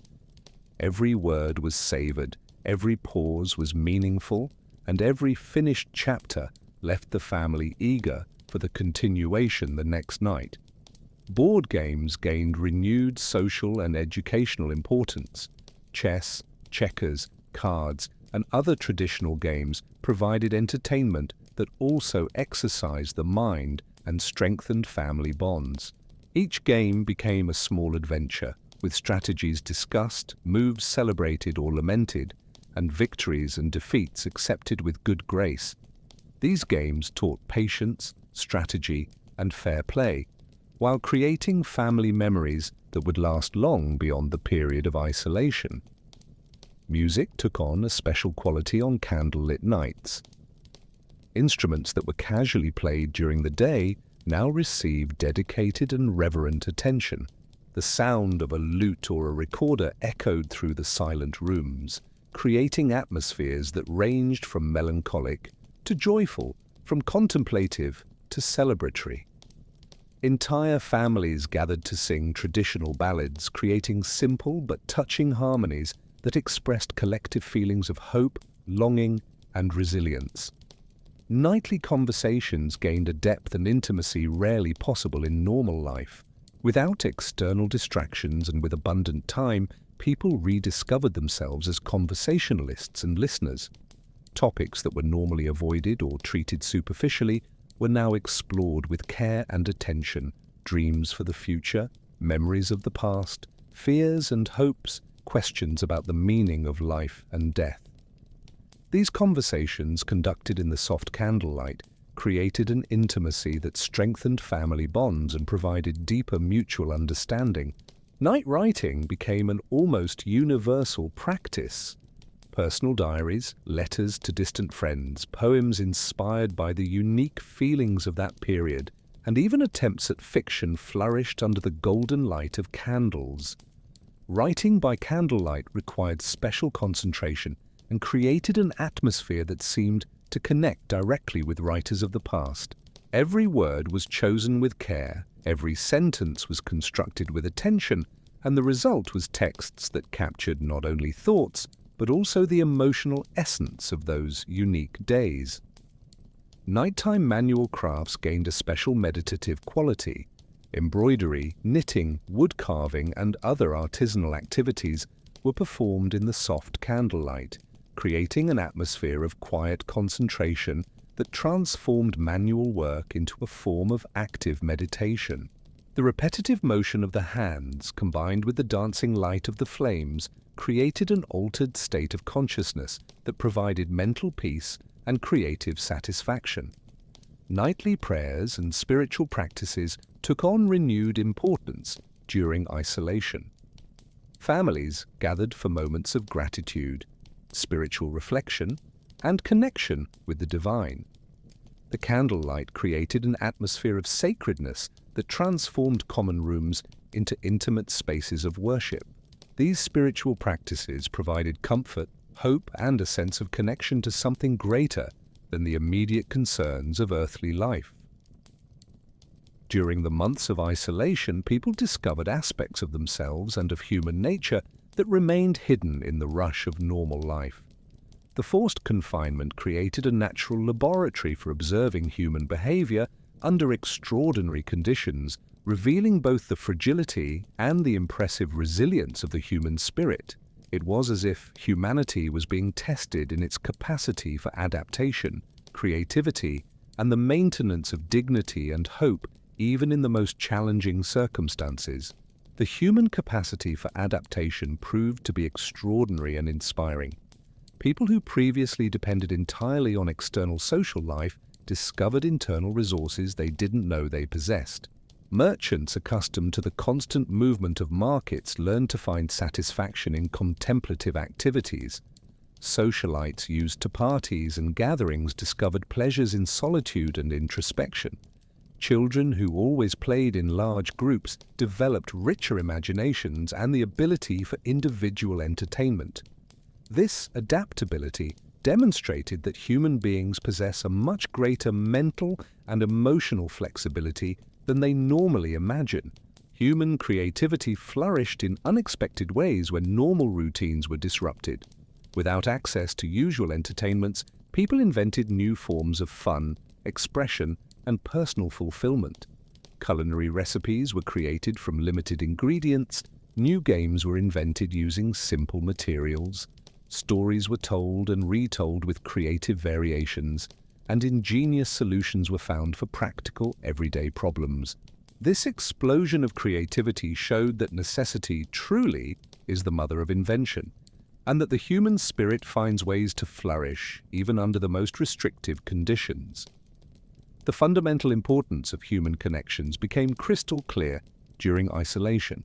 Every word was savored, every pause was meaningful, and every finished chapter left the family eager for the continuation the next night. Board games gained renewed social and educational importance. Chess, checkers, cards, and other traditional games provided entertainment that also exercised the mind and strengthened family bonds. Each game became a small adventure, with strategies discussed, moves celebrated or lamented, and victories and defeats accepted with good grace. These games taught patience, strategy, and fair play, while creating family memories that would last long beyond the period of isolation. Music took on a special quality on candlelit nights. Instruments that were casually played during the day now received dedicated and reverent attention. The sound of a lute or a recorder echoed through the silent rooms, creating atmospheres that ranged from melancholic to joyful, from contemplative to celebratory. Entire families gathered to sing traditional ballads, creating simple but touching harmonies that expressed collective feelings of hope, longing, and resilience. Nightly conversations gained a depth and intimacy rarely possible in normal life. Without external distractions and with abundant time, people rediscovered themselves as conversationalists and listeners. Topics that were normally avoided or treated superficially were now explored with care and attention. Dreams for the future, memories of the past, fears and hopes, questions about the meaning of life and death. These conversations, conducted in the soft candlelight, created an intimacy that strengthened family bonds and provided deeper mutual understanding. Night writing became an almost universal practice. Personal diaries, letters to distant friends, poems inspired by the unique feelings of that period, and even attempts at fiction flourished under the golden light of candles. Writing by candlelight required special concentration and created an atmosphere that seemed to connect directly with writers of the past. Every word was chosen with care, every sentence was constructed with attention, and the result was texts that captured not only thoughts, but also the emotional essence of those unique days. Nighttime manual crafts gained a special meditative quality. Embroidery, knitting, wood carving, and other artisanal activities were performed in the soft candlelight, creating an atmosphere of quiet concentration that transformed manual work into a form of active meditation. The repetitive motion of the hands, combined with the dancing light of the flames, created an altered state of consciousness that provided mental peace and creative satisfaction. Nightly prayers and spiritual practices took on renewed importance during isolation. Families gathered for moments of gratitude, spiritual reflection, and connection with the divine. The candlelight created an atmosphere of sacredness that transformed common rooms into intimate spaces of worship. These spiritual practices provided comfort, hope, and a sense of connection to something greater than the immediate concerns of earthly life. During the months of isolation, people discovered aspects of themselves and of human nature that remained hidden in the rush of normal life. The forced confinement created a natural laboratory for observing human behavior under extraordinary conditions, revealing both the fragility and the impressive resilience of the human spirit. It was as if humanity was being tested in its capacity for adaptation, creativity, and the maintenance of dignity and hope even in the most challenging circumstances. The human capacity for adaptation proved to be extraordinary and inspiring. People who previously depended entirely on external social life discovered internal resources they didn't know they possessed. Merchants accustomed to the constant movement of markets learned to find satisfaction in contemplative activities. Socialites used to parties and gatherings discovered pleasures in solitude and introspection. Children who always played in large groups developed richer imaginations and the ability for individual entertainment. This adaptability demonstrated that human beings possess a much greater mental and emotional flexibility than they normally imagine. Human creativity flourished in unexpected ways when normal routines were disrupted. Without access to usual entertainments, people invented new forms of fun, expression, and personal fulfillment. Culinary recipes were created from limited ingredients, new games were invented using simple materials, stories were told and retold with creative variations, and ingenious solutions were found for practical, everyday problems. This explosion of creativity showed that necessity truly is the mother of invention, and that the human spirit finds ways to flourish even under the most restrictive conditions. The fundamental importance of human connections became crystal clear during isolation.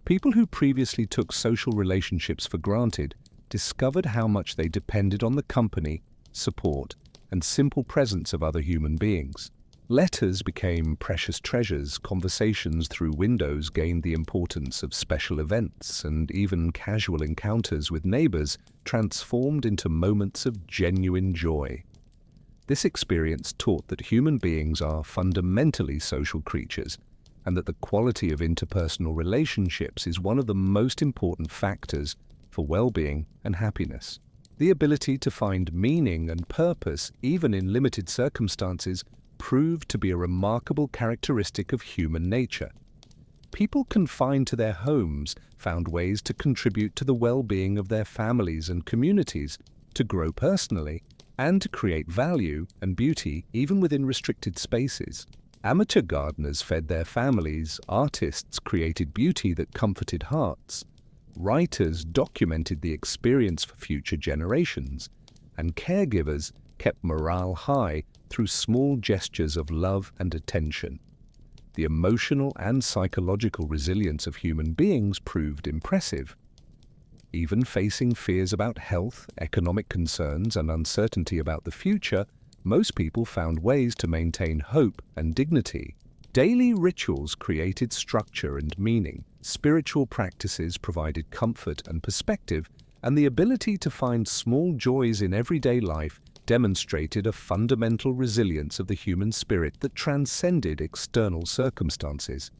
People who previously took social relationships for granted discovered how much they depended on the company, support, and simple presence of other human beings. Letters became precious treasures, conversations through windows gained the importance of special events, and even casual encounters with neighbors transformed into moments of genuine joy. This experience taught that human beings are fundamentally social creatures, and that the quality of interpersonal relationships is one of the most important factors for well-being and happiness. The ability to find meaning and purpose, even in limited circumstances, proved to be a remarkable characteristic of human nature. People confined to their homes found ways to contribute to the well-being of their families and communities, to grow personally, and to create value and beauty even within restricted spaces. Amateur gardeners fed their families, artists created beauty that comforted hearts, writers documented the experience for future generations, and caregivers kept morale high through small gestures of love and attention. The emotional and psychological resilience of human beings proved impressive. Even facing fears about health, economic concerns, and uncertainty about the future, most people found ways to maintain hope and dignity. Daily rituals created structure and meaning, spiritual practices provided comfort and perspective, and the ability to find small joys in everyday life demonstrated a fundamental resilience of the human spirit that transcended external circumstances.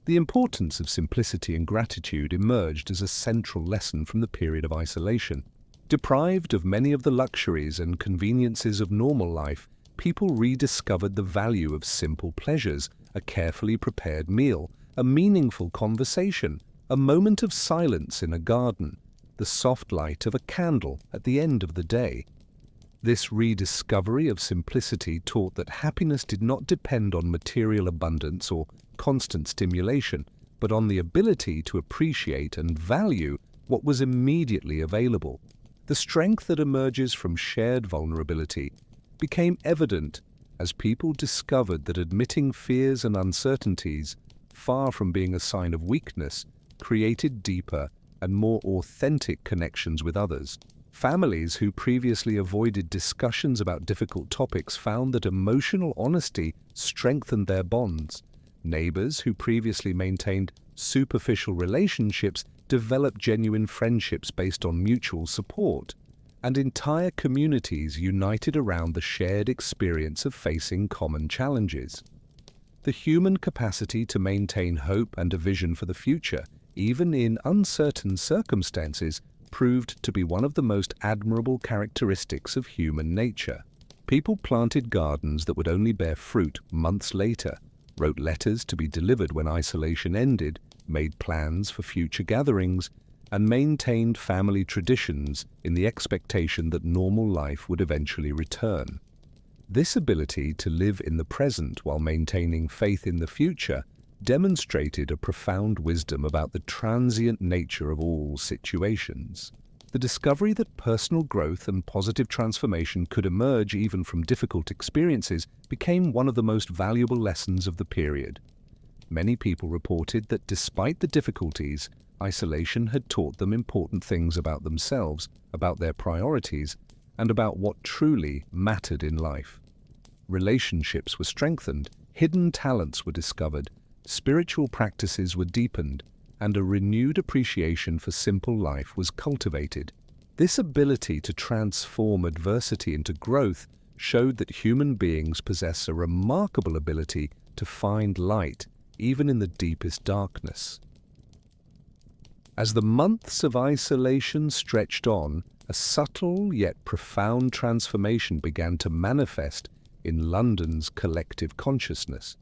The importance of simplicity and gratitude emerged as a central lesson from the period of isolation. Deprived of many of the luxuries and conveniences of normal life, people rediscovered the value of simple pleasures, a carefully prepared meal, a meaningful conversation, a moment of silence in a garden, the soft light of a candle at the end of the day. This rediscovery of simplicity taught that happiness did not depend on material abundance or constant stimulation, but on the ability to appreciate and value what was immediately available. The strength that emerges from shared vulnerability became evident as people discovered that admitting fears and uncertainties, far from being a sign of weakness, created deeper and more authentic connections with others. Families who previously avoided discussions about difficult topics found that emotional honesty strengthened their bonds. Neighbors who previously maintained superficial relationships developed genuine friendships based on mutual support, and entire communities united around the shared experience of facing common challenges. The human capacity to maintain hope and a vision for the future, even in uncertain circumstances, proved to be one of the most admirable characteristics of human nature. People planted gardens that would only bear fruit months later, wrote letters to be delivered when isolation ended, made plans for future gatherings, and maintained family traditions in the expectation that normal life would eventually return. This ability to live in the present while maintaining faith in the future demonstrated a profound wisdom about the transient nature of all situations. The discovery that personal growth and positive transformation could emerge even from difficult experiences became one of the most valuable lessons of the period. Many people reported that despite the difficulties, isolation had taught them important things about themselves, about their priorities, and about what truly mattered in life. Relationships were strengthened, hidden talents were discovered, spiritual practices were deepened, and a renewed appreciation for simple life was cultivated. This ability to transform adversity into growth showed that human beings possess a remarkable ability to find light even in the deepest darkness. As the months of isolation stretched on, a subtle yet profound transformation began to manifest in London's collective consciousness.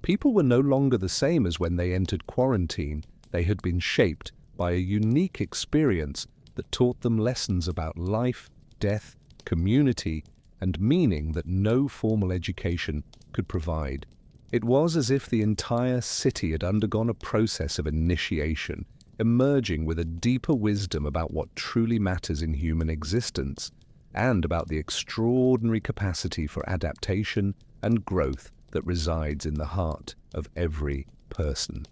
People were no longer the same as when they entered quarantine. They had been shaped by a unique experience that taught them lessons about life, death, community, and meaning that no formal education could provide. It was as if the entire city had undergone a process of initiation, emerging with a deeper wisdom about what truly matters in human existence, and about the extraordinary capacity for adaptation and growth that resides in the heart of every person.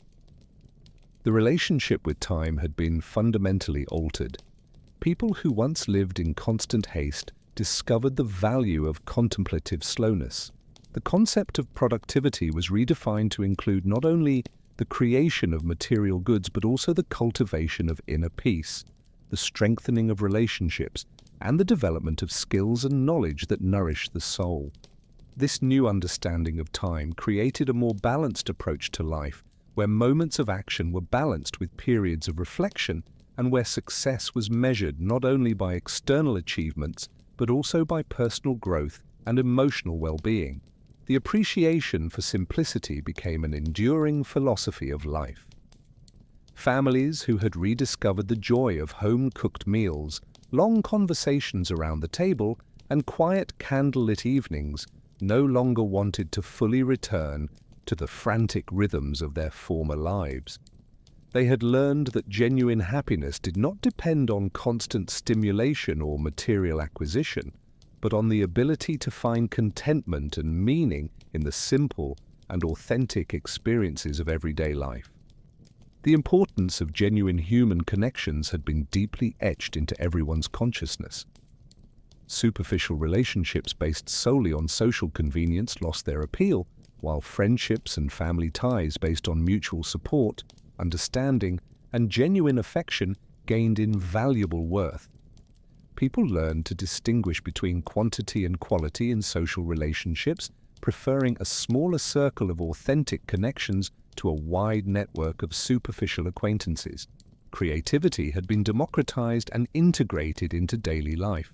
The relationship with time had been fundamentally altered. People who once lived in constant haste discovered the value of contemplative slowness. The concept of productivity was redefined to include not only the creation of material goods but also the cultivation of inner peace, the strengthening of relationships, and the development of skills and knowledge that nourish the soul. This new understanding of time created a more balanced approach to life, where moments of action were balanced with periods of reflection, and where success was measured not only by external achievements, but also by personal growth and emotional well-being. The appreciation for simplicity became an enduring philosophy of life. Families who had rediscovered the joy of home-cooked meals, long conversations around the table, and quiet candlelit evenings no longer wanted to fully return to the frantic rhythms of their former lives. They had learned that genuine happiness did not depend on constant stimulation or material acquisition, but on the ability to find contentment and meaning in the simple and authentic experiences of everyday life. The importance of genuine human connections had been deeply etched into everyone's consciousness. Superficial relationships based solely on social convenience lost their appeal, while friendships and family ties based on mutual support, understanding, and genuine affection gained invaluable worth. People learned to distinguish between quantity and quality in social relationships, preferring a smaller circle of authentic connections to a wide network of superficial acquaintances. Creativity had been democratized and integrated into daily life.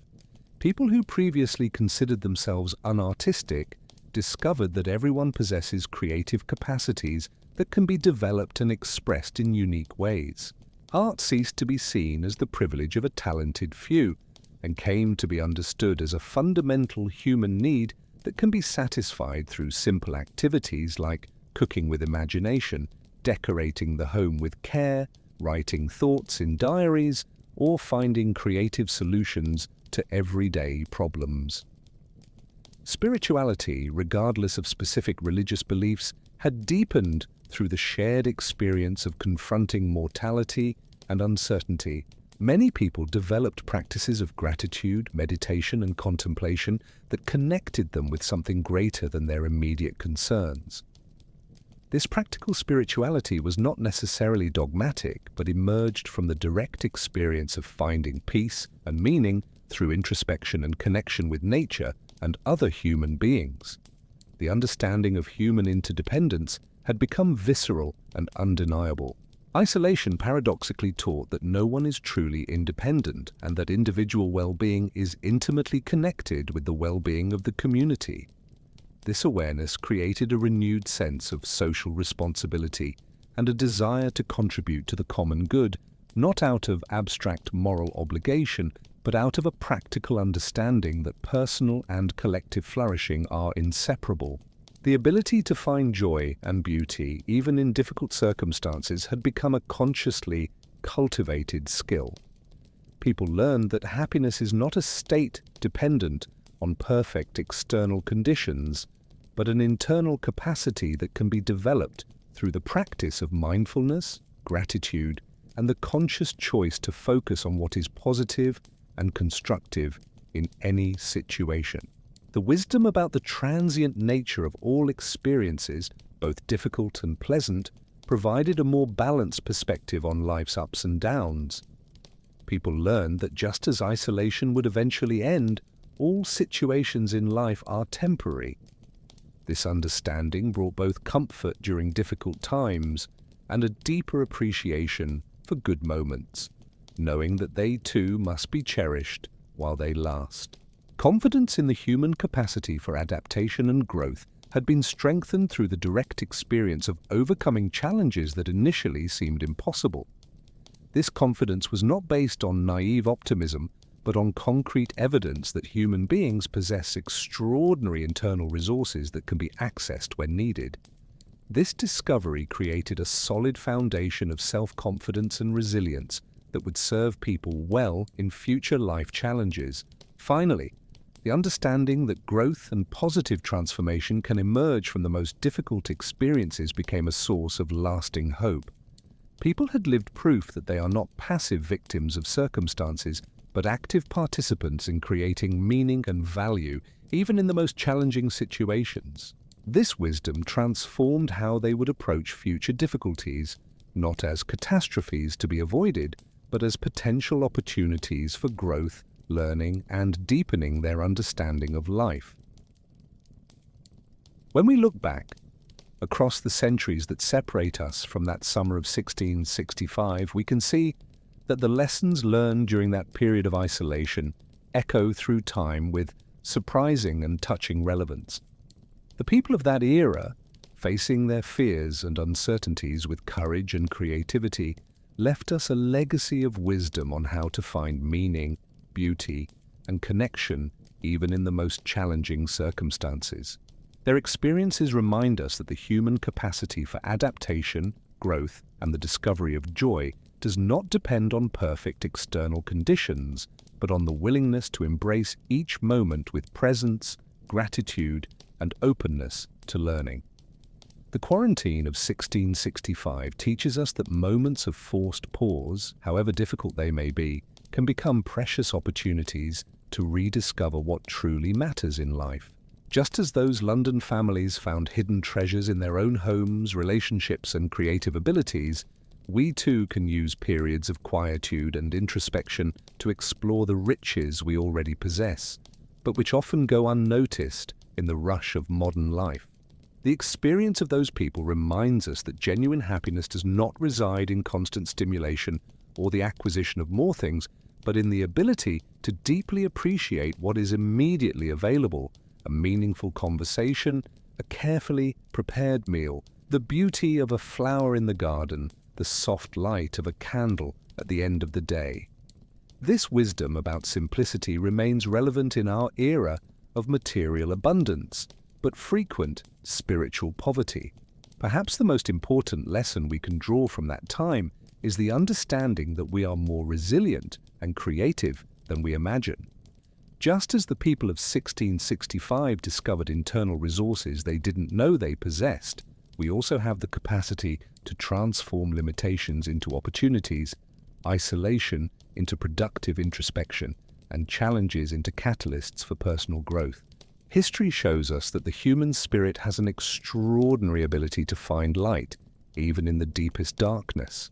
People who previously considered themselves unartistic discovered that everyone possesses creative capacities that can be developed and expressed in unique ways. Art ceased to be seen as the privilege of a talented few, and came to be understood as a fundamental human need that can be satisfied through simple activities like cooking with imagination, decorating the home with care, writing thoughts in diaries, or finding creative solutions to everyday problems. Spirituality, regardless of specific religious beliefs, had deepened through the shared experience of confronting mortality and uncertainty. Many people developed practices of gratitude, meditation, and contemplation that connected them with something greater than their immediate concerns. This practical spirituality was not necessarily dogmatic, but emerged from the direct experience of finding peace and meaning through introspection and connection with nature and other human beings. The understanding of human interdependence had become visceral and undeniable. Isolation paradoxically taught that no one is truly independent and that individual well-being is intimately connected with the well-being of the community. This awareness created a renewed sense of social responsibility and a desire to contribute to the common good, not out of abstract moral obligation, but out of a practical understanding that personal and collective flourishing are inseparable. The ability to find joy and beauty, even in difficult circumstances, had become a consciously cultivated skill. People learned that happiness is not a state dependent on perfect external conditions, but an internal capacity that can be developed through the practice of mindfulness, gratitude, and the conscious choice to focus on what is positive and constructive in any situation. The wisdom about the transient nature of all experiences, both difficult and pleasant, provided a more balanced perspective on life's ups and downs. People learned that just as isolation would eventually end, all situations in life are temporary. This understanding brought both comfort during difficult times and a deeper appreciation for good moments, knowing that they too must be cherished while they last. Confidence in the human capacity for adaptation and growth had been strengthened through the direct experience of overcoming challenges that initially seemed impossible. This confidence was not based on naive optimism, but on concrete evidence that human beings possess extraordinary internal resources that can be accessed when needed. This discovery created a solid foundation of self-confidence and resilience that would serve people well in future life challenges. Finally, the understanding that growth and positive transformation can emerge from the most difficult experiences became a source of lasting hope. People had lived proof that they are not passive victims of circumstances, but active participants in creating meaning and value, even in the most challenging situations. This wisdom transformed how they would approach future difficulties, not as catastrophes to be avoided, but as potential opportunities for growth, learning, and deepening their understanding of life. When we look back across the centuries that separate us from that summer of 1665, we can see that the lessons learned during that period of isolation echo through time with surprising and touching relevance. The people of that era, facing their fears and uncertainties with courage and creativity, left us a legacy of wisdom on how to find meaning, beauty, and connection even in the most challenging circumstances. Their experiences remind us that the human capacity for adaptation, growth, and the discovery of joy does not depend on perfect external conditions, but on the willingness to embrace each moment with presence, gratitude, and openness to learning. The quarantine of 1665 teaches us that moments of forced pause, however difficult they may be, can become precious opportunities to rediscover what truly matters in life. Just as those London families found hidden treasures in their own homes, relationships, and creative abilities, we too can use periods of quietude and introspection to explore the riches we already possess, but which often go unnoticed in the rush of modern life. The experience of those people reminds us that genuine happiness does not reside in constant stimulation or the acquisition of more things, but in the ability to deeply appreciate what is immediately available: a meaningful conversation, a carefully prepared meal, the beauty of a flower in the garden, the soft light of a candle at the end of the day. This wisdom about simplicity remains relevant in our era of material abundance, but frequent spiritual poverty. Perhaps the most important lesson we can draw from that time is the understanding that we are more resilient and creative than we imagine. Just as the people of 1665 discovered internal resources they didn't know they possessed, we also have the capacity to transform limitations into opportunities, isolation into productive introspection, and challenges into catalysts for personal growth. History shows us that the human spirit has an extraordinary ability to find light, even in the deepest darkness.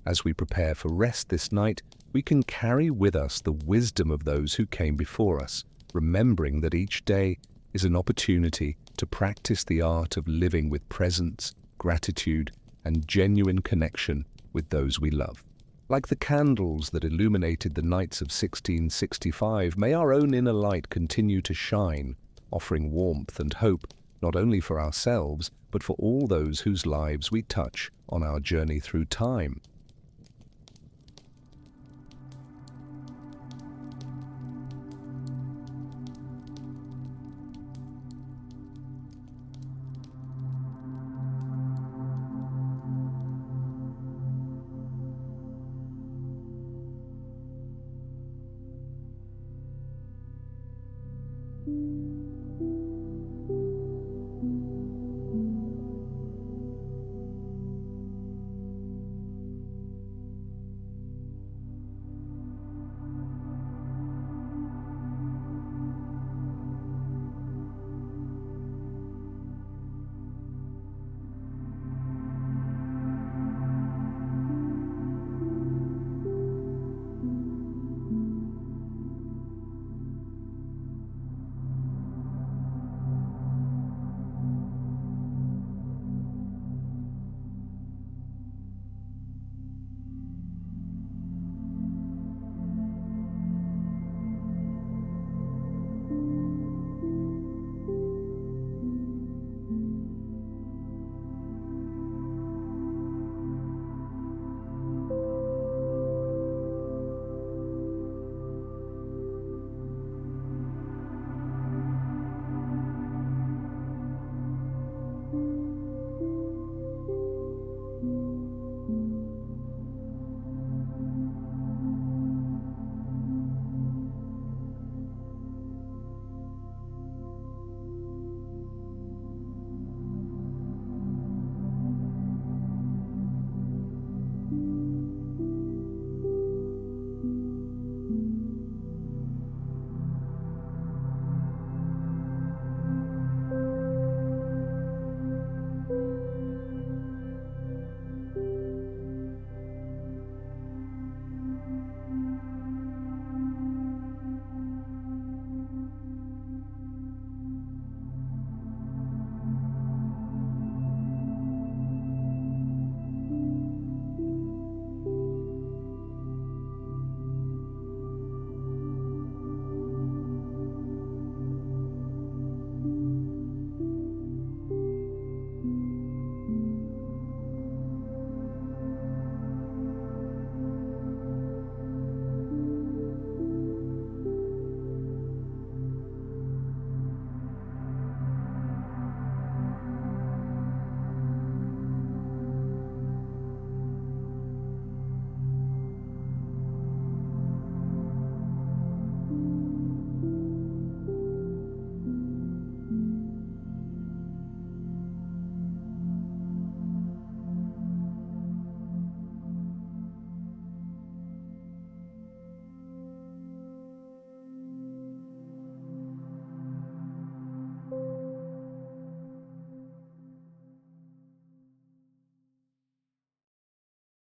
As we prepare for rest this night, we can carry with us the wisdom of those who came before us, remembering that each day is an opportunity to practice the art of living with presence, gratitude, and genuine connection with those we love. Like the candles that illuminated the nights of 1665, may our own inner light continue to shine, offering warmth and hope not only for ourselves, but for all those whose lives we touch on our journey through time.